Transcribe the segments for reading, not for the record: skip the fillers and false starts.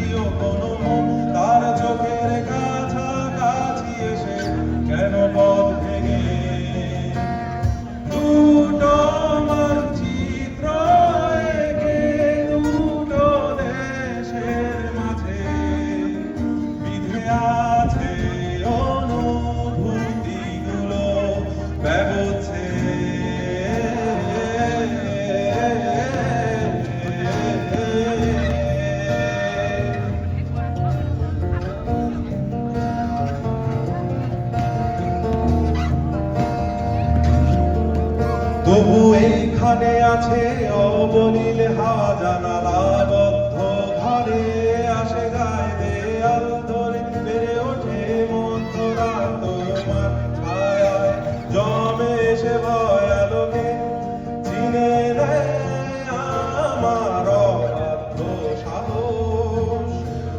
প্রিয় কোনো মন তার চোখের কাছাকাছি এসে কেন পথ ভেঙে দুটো মানচিত্র এঁকে দুটো দেশের মাঝে বিধে আছে অনুভূতিগুলো ব্যবচ্ছে তবু এইখানে আছে অবনীল হাওয়া জানালা বদ্ধ ঘরে আসে গায়ে দেয়াল ধরে বেড়ে ওঠে মধ্যরাত তোমার ছায়ায় জমে এসে ভয়ালোকে চিনে নেয় আমার অবাধ্য সাহস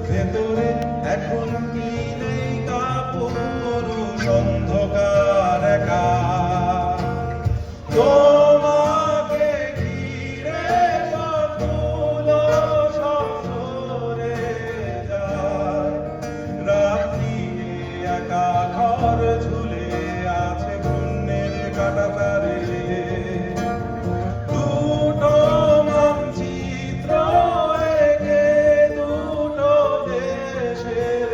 ভেতরে এখন কি নেই কাপুরুষ অন্ধকার একা তোমাকে ঘিরে সবগুলো সব সরে যায় রাত্রি একা ঘর ঝুলে আছে ঘূর্ণের কাঁটাতারে দুটো মানচিত্র এঁকে দুটো দেশের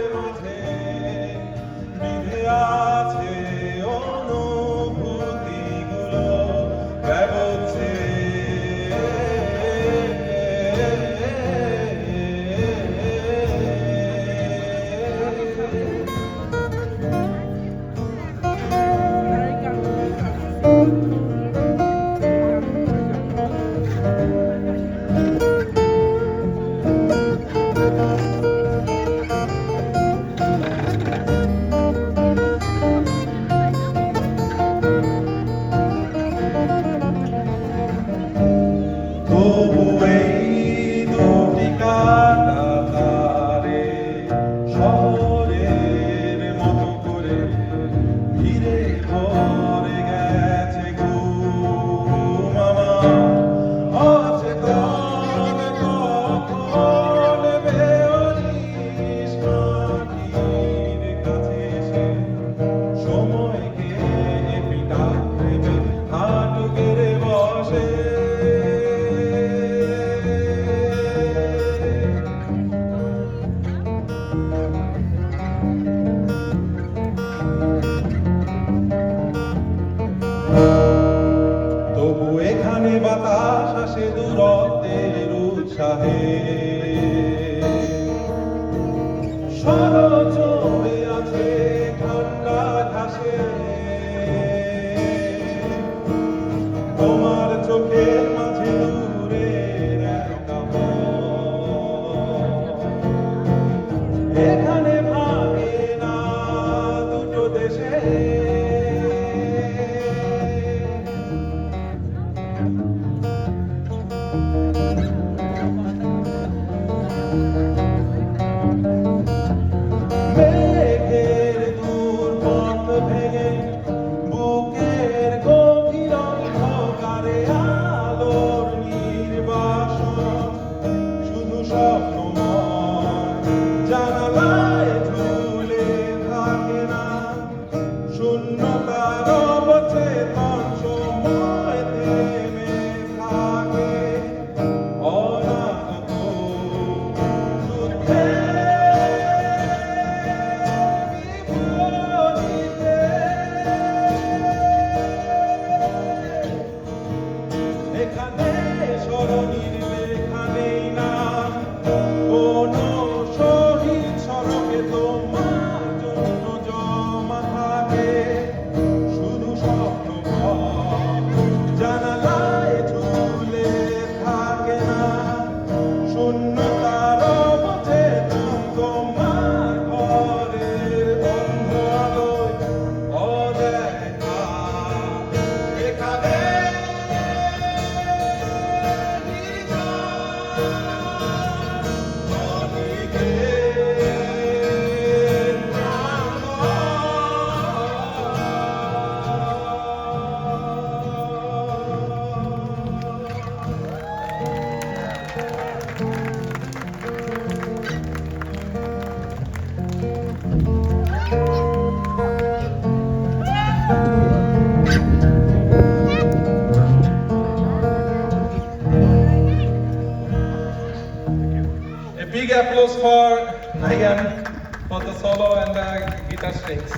big applause for Nayan for the solo and the guitar strings.